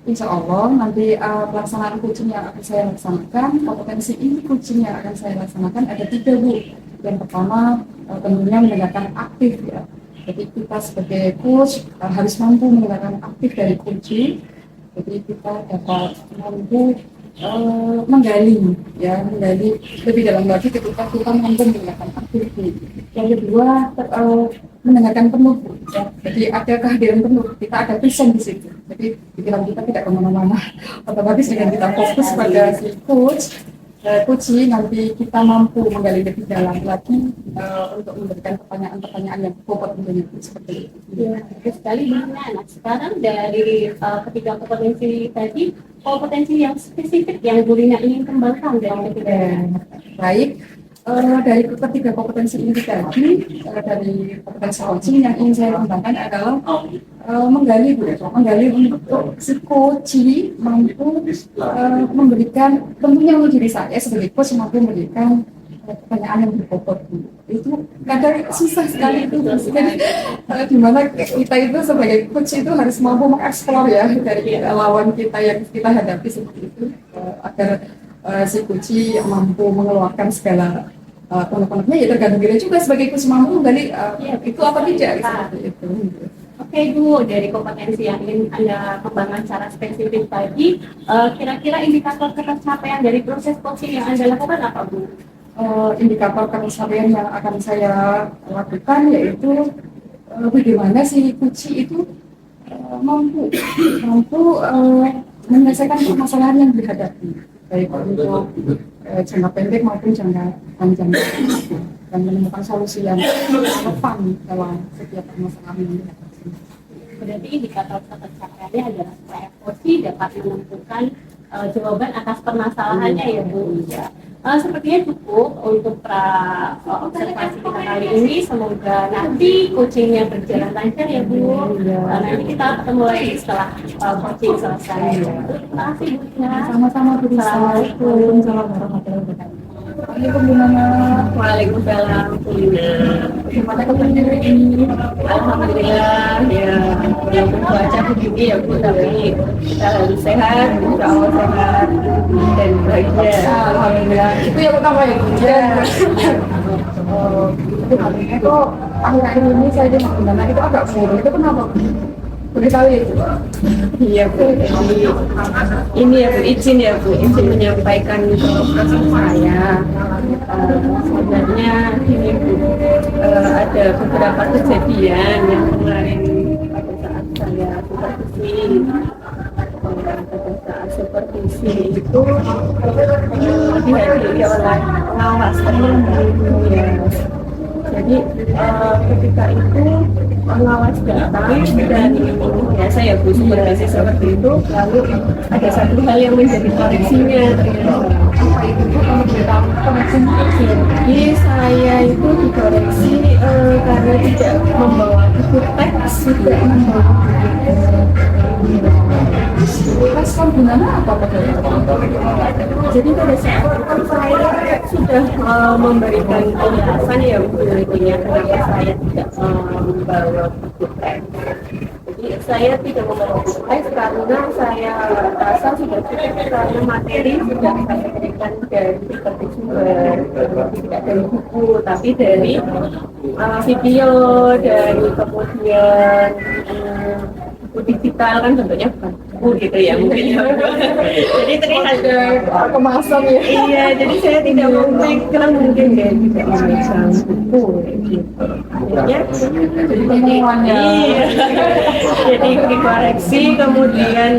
Speaker 2: insya Allah nanti pelaksanaan coaching yang akan saya laksanakan, kompetensi inti coaching yang akan saya laksanakan ada 3 Bu. Yang pertama tentunya mendengarkan aktif ya. Jadi kita sebagai coach harus mampu mendengarkan aktif dari coaching. Jadi kita dapat mampu menggali lebih dalam lagi ketika kita mampu mendengarkan aktif. Yang kedua mendengarkan penuh ya. Jadi ada kehadiran penuh, kita ada present di situ. Jadi pikiran kita tidak kemana-mana. Otomatis dengan kita fokus pada si coaching nanti kita mampu menggali lebih dalam lagi untuk memberikan pertanyaan-pertanyaan yang bobot tentunya seperti itu.
Speaker 1: Ya, bagus sekali Bu Lina. Nah, sekarang dari ketiga kompetensi tadi, kompetensi yang spesifik yang Bu Lina ingin kembangkan dari ketiga.
Speaker 2: Baik, dari ketiga kompetensi ini tadi, dari kompetensi coaching yang ingin saya kembangkan adalah menggali untuk si coaching mampu memberikan, tentunya untuk diri saya sebagai coach mampu memberikan pertanyaan yang berbobot. Itu kadang susah sekali itu. Jadi dimana kita itu sebagai coach itu harus mampu mengeksplor ya dari lawan kita yang kita hadapi seperti itu, agar si coach mampu mengeluarkan segala penuh-penuhnya. Ya tergantung diri juga sebagai coach mampu menggali itu apa tidak seperti itu.
Speaker 1: Oke Bu, dari kompetensi yang ingin Anda kembangkan secara spesifik tadi, kira-kira indikator pencapaian dari proses coaching yang Anda lakukan apa Bu?
Speaker 2: Indikator pencapaian yang akan saya lakukan yaitu bagaimana si coach itu mampu menyelesaikan permasalahan yang dihadapi, baik untuk jangka pendek maupun jangka panjang, dan menemukan solusi yang relevan dalam setiap permasalahan yang dihadapi.
Speaker 1: Berarti indikator pencapaiannya adalah supaya coach dapat menentukan jawaban atas permasalahannya ya Bu. Ya. Sepertinya cukup untuk observasi kita kali ini. Semoga nanti coachingnya berjalan lancar ya Bu. Nanti kita ketemu lagi setelah coaching selesai. Terima kasih Bu Lina.
Speaker 2: Sama-sama Bu Risa. Waalaikumsalam warahmatullahi wabarakatuh.
Speaker 1: Waalaikumsalam Bu Lina.
Speaker 2: Gimana kabarnya ini?
Speaker 1: Alhamdulillah ya, walaupun cuaca begini ya Bu, tapi kita harus sehat, insya Allah sehat dan bahagia.
Speaker 2: Alhamdulillah. Itu yang utama ya Bu. Itu katanya kok akhir-akhir ini saya di Magelang itu agak murung. Itu kenapa Bu? Boleh tahu ya Bu?
Speaker 1: Iya Bu, ini ya Bu, izin menyampaikan ke proses saya. Sebenarnya ini Bu, ada beberapa kejadian yang kemarin pada saat saya supervisi itu dihadiri oleh pengawas ya. Jadi ketika itu pengawas datang dan biasa ya Bu, supervisi seperti itu, lalu ada satu hal yang menjadi koreksinya ternyata.
Speaker 2: Apa itu Bu? Kalau beritahu koneksinya?
Speaker 1: Jadi saya itu dikoreksi karena tidak membawa buku teks, tidak membawa
Speaker 2: Respon gimana apa pada
Speaker 1: Jadi pada saat itu saya sudah memberikan penjelasan ya Bu, intinya kenapa saya tidak membawa buku teks. Jadi saya tidak membawa buku teks karena saya rasa sudah cukup, karena materi sudah saya berikan dari seperti sumber, tidak dari buku tapi dari video, dari kemudian buku digital kan bentuknya bukan
Speaker 3: buku gitu ya mungkin ya. Jadi terlihat
Speaker 2: kemasan ya.
Speaker 3: iya, jadi saya tidak mau background mungkin ya tidak memegang buku gitu. Akhirnya
Speaker 2: Jadi temuannya.
Speaker 3: iya, jadi dikoreksi kemudian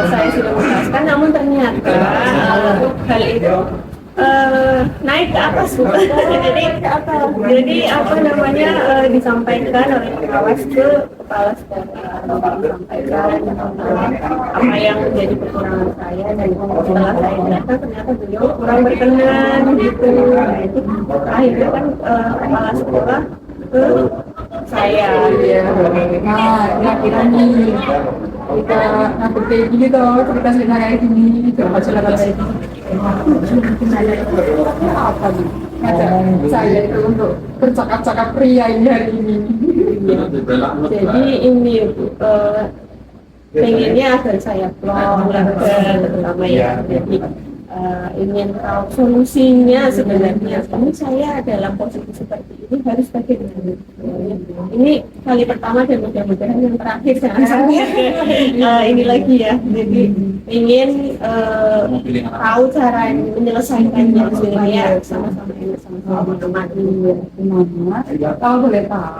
Speaker 3: saya sudah menjelaskan, namun ternyata hal itu naik ke atas bukan jadi apa namanya disampaikan oleh pengawas ke kepala sekolah, disampaikan apa yang menjadi kekurangan saya, dan setelah saya jelaskan ternyata beliau kurang berkenan gitu. Nah, itu akhirnya kan kepala sekolah ke saya
Speaker 2: Iya. Nah, kira nih kita ngatur kayak gini toh, cerita cerita kayak gini, coba cerita kayak gini. Mungkin saya itu apa nih? Ngajak saya itu untuk bercakap-cakap pria ini hari ini.
Speaker 3: jadi ini pengennya agar saya plong terutama ya, jadi ingin tahu solusinya sebenarnya. Ini saya dalam posisi seperti ini harus bagaimana? Ini kali pertama dan mudah-mudahan yang terakhir, jangan sampai ini lagi ya. Jadi ingin tahu cara menyelesaikannya supaya sama-sama enak, sama-sama menikmati.
Speaker 2: Kalau boleh tahu,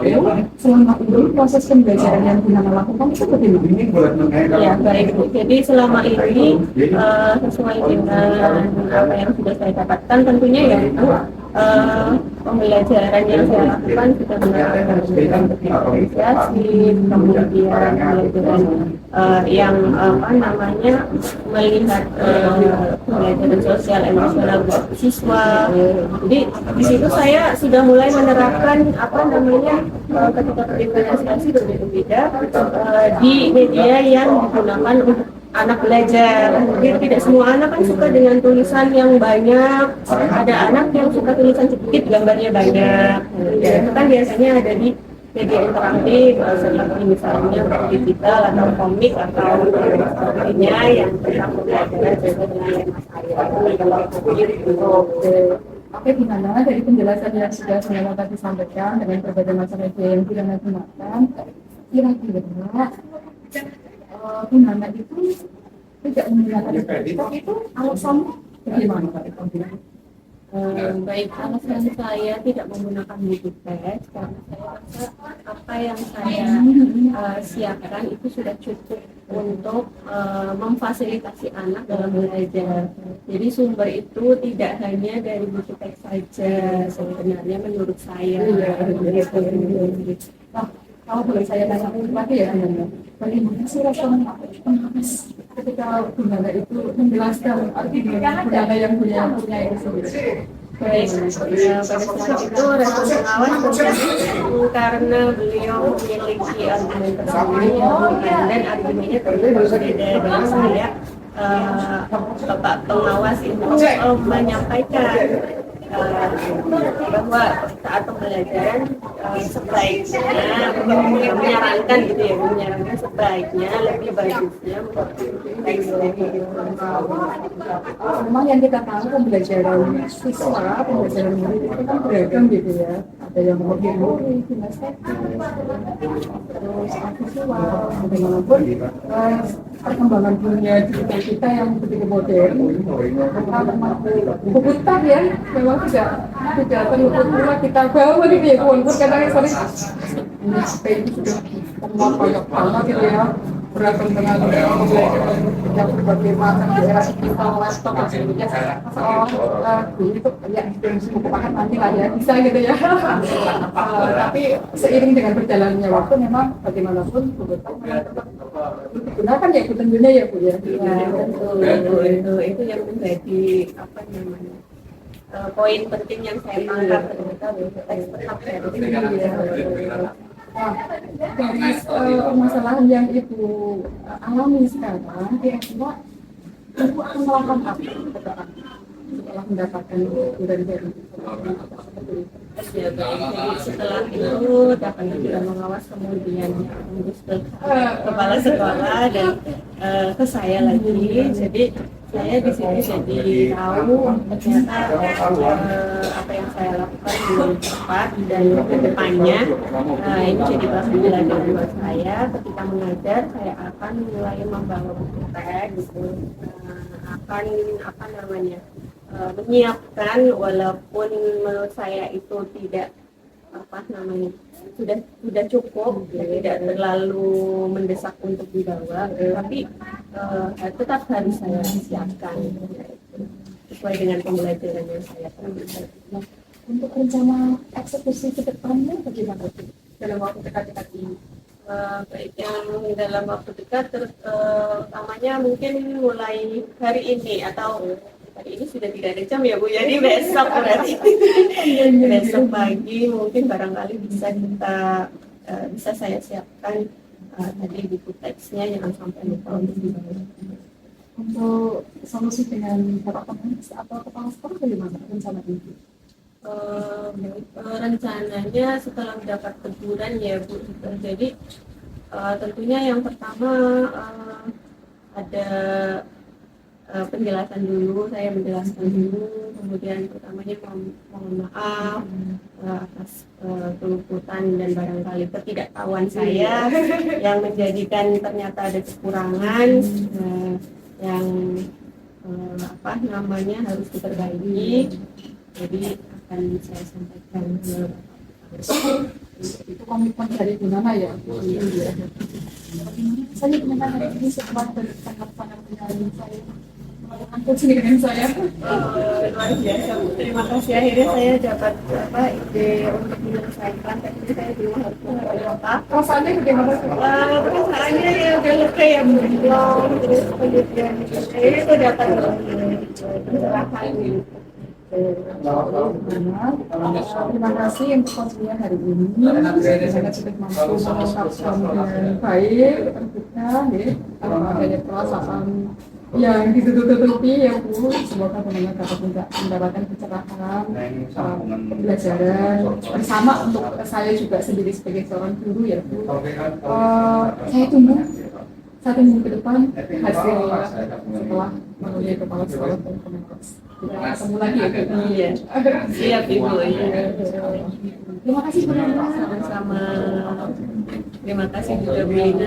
Speaker 2: selama ini proses pembelajaran yang Bunama lakukan itu bagaimana?
Speaker 3: Ya baik Bu. Jadi selama ini sesuai dengan apa yang sudah saya dapatkan, tentunya ya Bu, pembelajaran yang saya lakukan sudah menggunakan apresiasi, kemudian pembelajaran yang apa namanya melihat pembelajaran sosial emosional siswa. Jadi di situ saya sudah mulai menerapkan apa namanya ketika berdifferensiasi berbeda-beda di media yang digunakan untuk anak belajar. Jadi tidak semua anak kan suka dengan tulisan yang banyak. Ada anak yang suka tulisan sedikit, gambarnya banyak. Itu kan biasanya ada di media interaktif seperti misalnya digital atau komik atau sebagainya yang tentang pembelajaran sesuai dengan tema saya.
Speaker 2: Oke, gimana dari penjelasan yang sudah saya tadi sampaikan dengan berbagai macam media yang tidak digunakan, kira-kira Bunama itu tidak menggunakan TikTok itu alasannya bagaimana Pak?
Speaker 3: Baik, alasan saya tidak menggunakan buku teks karena saya rasa apa yang saya siapkan itu sudah cukup untuk memfasilitasi anak dalam belajar. Jadi sumber itu tidak hanya dari buku teks saja sebenarnya menurut saya.
Speaker 2: Kalau boleh saya tanya lagi ya, bagaimana sih respon pengawas ketika Bunama itu menjelaskan arti Bunama yang punya itu sendiri?
Speaker 3: Baik, pada saat itu respon pengawas tentu karena beliau memiliki argumen tersendiri dan argumennya tentu berbeda dengan saya. Bapak pengawas itu menyampaikan bahwa saat pembelajaran sebaiknya menyarankan gitu ya, menyarankan sebaiknya lebih bagusnya
Speaker 2: memang yang kita tahu pembelajaran siswa, pembelajaran murid itu kan beragam gitu ya. Ada yang memilih kinestetik, terus visual, bagaimanapun perkembangan dunia digital kita yang begitu modern. Buku tab ya, memang tidak terluput pula kita bawa gitu ya, walaupun kadang sorry ini itu sudah banyak banget gitu ya, beragam dengan pembelajaran yang berbagai macam di era digital, laptop dan sebagainya. Dulu itu ya buku paket nanti lah ya, bisa gitu ya. Tapi seiring dengan berjalannya waktu memang bagaimanapun buku tab digunakan ya, tentunya ya Bu ya.
Speaker 3: Itu yang menjadi apa namanya poin penting yang saya tangkap ternyata teks tetap
Speaker 2: dari permasalahan yang Ibu alami sekarang, kira-kira Ibu akan melakukan apa setelah mendapatkan teguran dari
Speaker 3: ya, baik. Jadi setelah itu dapat juga mengawas, kemudian ke kepala sekolah dan ke saya lagi. Jadi
Speaker 1: saya di sini jadi tahu ternyata apa yang saya lakukan belum tepat, dan kedepannya ini jadi bahan belajar buat saya. Ketika mengajar, saya akan mulai membangun buku teks, akan apa namanya menyiapkan, walaupun menurut saya itu tidak apa namanya sudah cukup, tidak terlalu mendesak untuk dibawa, tapi tetap harus saya siapkan sesuai dengan pembelajaran yang saya terima.
Speaker 2: Untuk rencana eksekusi ke depannya bagaimana Bu? Dalam waktu dekat-dekat ini?
Speaker 1: Baik yang dalam waktu dekat, utamanya mungkin mulai hari ini, atau hari ini sudah tidak ada jam ya Bu, jadi besok berarti besok pagi mungkin barangkali bisa saya siapkan tadi buku teksnya, jangan sampai lupa untuk dibawa.
Speaker 2: Untuk solusi dengan Bapak Pengurus atau Kepala Sekolah bagaimana rencana ini?
Speaker 1: Rencananya setelah mendapat teguran ya Bu, jadi tentunya yang pertama ada penjelasan dulu, saya menjelaskan dulu, kemudian utamanya mohon maaf atas keluputan dan barangkali ketidaktahuan saya yang menjadikan ternyata ada kekurangan yang apa namanya harus diperbaiki. Jadi akan saya sampaikan ke
Speaker 2: Itu komitmen dari Bu Nana ya? Iya. Saya mendengar hari ini setelah sangat-sangat dengan saya melakukan coaching dengan saya.
Speaker 1: luar biasa Bu. Terima kasih, akhirnya saya dapat ide untuk menyelesaikan, tapi saya belum harus apa.
Speaker 2: Rasanya bagaimana?
Speaker 1: Perasaannya ya udah lega ya Bu. Terus kemudian saya itu dapat pencerahan gitu.
Speaker 2: Terima kasih untuk coachingnya hari ini. Saya sudah mampu mengungkapkan dengan baik, terbuka, adanya perasaan yang ditutup-tutupi ya Bu. Semoga teman-teman dapat mendapatkan pencerahan, pembelajaran bersama untuk saya juga sendiri sebagai seorang guru ya Bu. Saya tunggu ke depan hasil setelah melalui kepala sekolah dan Kemenkes. Kita ketemu lagi ya Bu.
Speaker 1: Iya, siap Ibu.
Speaker 2: Terima kasih Bu Nana.
Speaker 1: Sama-sama. Terima kasih juga Bu Lina.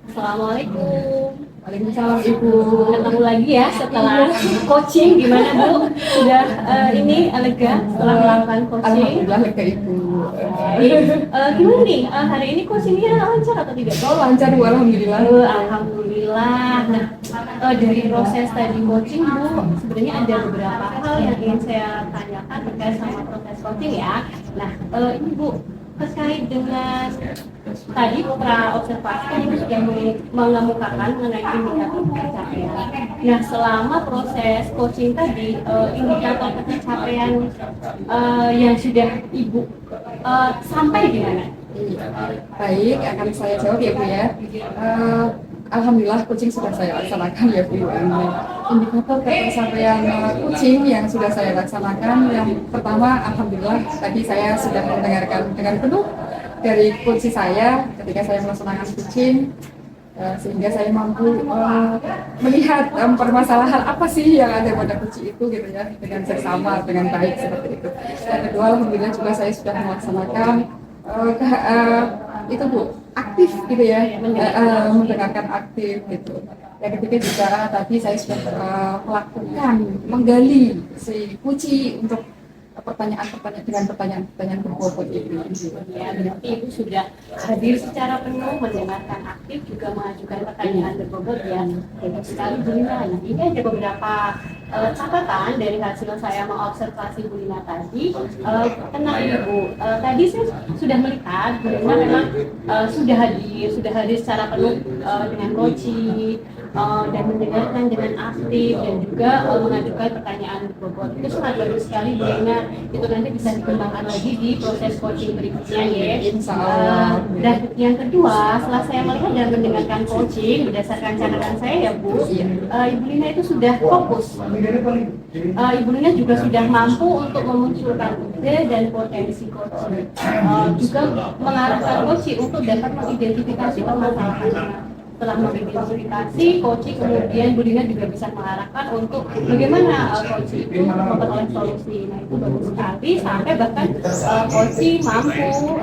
Speaker 3: Assalamualaikum.
Speaker 2: Waalaikumsalam Ibu.
Speaker 3: Ketemu lagi ya setelah coaching, gimana Bu? Sudah ini lega setelah melakukan coaching?
Speaker 2: Alhamdulillah lega Ibu.
Speaker 3: Gimana nih hari ini coachingnya lancar atau tidak?
Speaker 2: Oh lancar Bu, alhamdulillah.
Speaker 3: Alhamdulillah. Nah, dari proses tadi coaching Bu, sebenarnya ada beberapa hal yang ingin saya tanyakan terkait sama proses coaching ya. Nah, ini Bu, terkait dengan tadi pra observasi kan Ibu sudah mengemukakan mengenai indikator pencapaian. Nah, selama proses coaching tadi, indikator pencapaian yang sudah Ibu sampai di mana?
Speaker 2: Baik, akan saya jawab ya Bu ya. Alhamdulillah coaching sudah saya laksanakan ya Bu. Indikator pencapaian coaching yang sudah saya laksanakan, yang pertama alhamdulillah tadi saya sudah mendengarkan dengan penuh dari coach saya ketika saya melaksanakan coaching, sehingga saya mampu melihat permasalahan apa sih yang ada pada coaching itu gitu ya, dengan seksama, dengan baik seperti itu. Yang kedua alhamdulillah juga saya sudah melaksanakan itu Bu, aktif gitu ya, mendengarkan aktif gitu. Yang ketiga juga tadi saya sudah melakukan menggali si Puci untuk pertanyaan berbobot itu.
Speaker 3: Ya, berarti Ibu sudah hadir secara penuh, mendengarkan aktif, juga mengajukan pertanyaan berbobot ya. Hebat sekali Bu Lina. Nah, ini ada beberapa catatan dari hasil saya mengobservasi Bu Lina tadi. Tenang Ibu, tadi saya sudah melihat Bu Lina memang sudah hadir secara penuh dengan coaching, dan mendengarkan dengan aktif, dan juga mengajukan pertanyaan berbobot. Itu sangat bagus sekali Bu Lina. Itu nanti bisa dikembangkan lagi di proses coaching berikutnya ya.
Speaker 2: Insya Allah.
Speaker 3: Dan yang kedua, setelah saya melihat dan mendengarkan coaching berdasarkan catatan saya ya Bu, Ibu Lina itu sudah fokus. Ibu Lina juga sudah mampu untuk memunculkan ide dan potensi coaching, juga mengarahkan coaching untuk dapat mengidentifikasi permasalahan setelah mengidentifikasi, coaching kemudian Bu Dina juga bisa mengarahkan untuk bagaimana coaching itu memperoleh solusi. Nah itu bagus sekali sampai bahkan coaching mampu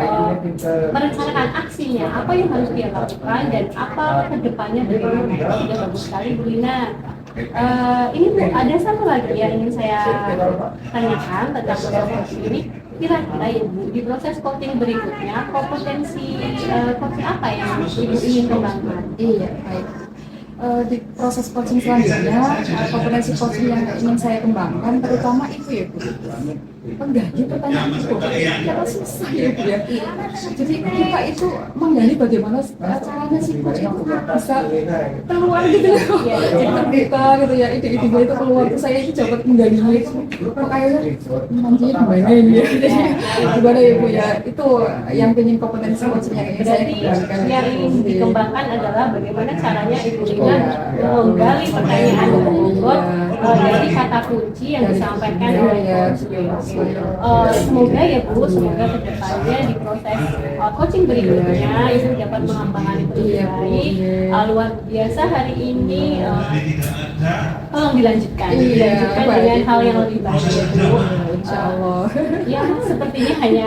Speaker 3: merencanakan aksinya, apa yang harus dia lakukan dan apa kedepannya bagaimana. Itu sudah bagus sekali Bu Dina. Ini Bu, ada satu lagi yang ingin saya tanyakan tentang proses coaching ini. Kira-kira ya Bu, di proses coaching berikutnya, kompetensi coaching apa yang Ibu ingin kembangkan?
Speaker 2: Iya, baik. Di proses coaching selanjutnya, kompetensi coaching yang ingin saya kembangkan terutama itu ya Bu, menggali pertanyaan itu karena susah ya Bu ya. Jadi kita itu menggali bagaimana caranya si coach itu bisa keluar gitu ya, jadi terbuka gitu ya, ide-ide itu keluar. Terus saya itu dapat menggali itu kok kayaknya nanti gimana ini ya, jadi gimana ya Bu ya, itu yang pengen kompetensi coaching yang ingin saya
Speaker 3: Berarti
Speaker 2: kembangkan.
Speaker 3: yang ingin dikembangkan adalah bagaimana caranya Ibu Lina menggali pertanyaan tersebut dari kata kunci yang disampaikan oleh coach. Semoga ya Bu, semoga kedepannya di proses coaching berikutnya Ibu dapat mengembangkan itu lebih baik. Luar biasa hari ini, tolong dilanjutkan dengan hal yang lebih baik ya Bu.
Speaker 2: Insya Allah.
Speaker 3: Ya sepertinya hanya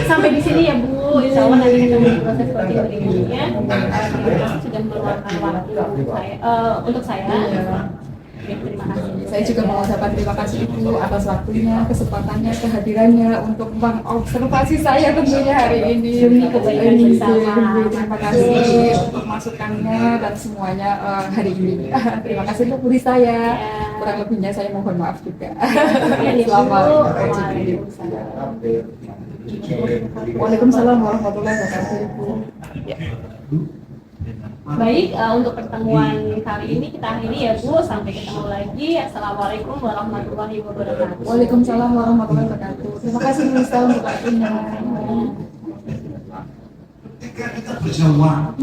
Speaker 3: sampai di sini ya Bu. Insya Allah nanti ketemu di proses coaching berikutnya. Terima kasih sudah meluangkan waktu untuk saya. Oke, terima kasih.
Speaker 2: Saya juga mengucapkan terima kasih Ibu atas waktunya, kesempatannya, kehadirannya untuk mengobservasi saya tentunya hari ini.
Speaker 3: Demi kebaikan bersama.
Speaker 2: Terima kasih untuk masukannya dan semuanya hari ini. Terima kasih untuk guru saya. Kurang lebihnya saya mohon maaf juga. Selamat. Waalaikumsalam warahmatullahi wabarakatuh Ibu.
Speaker 3: Baik, untuk pertemuan kali ini kita akhiri ya Bu. Sampai ketemu lagi. Assalamualaikum warahmatullahi wabarakatuh.
Speaker 2: Waalaikumsalam warahmatullahi wabarakatuh. Terima kasih Bu Nisa untuk waktunya.
Speaker 4: Ketika kita berjamaah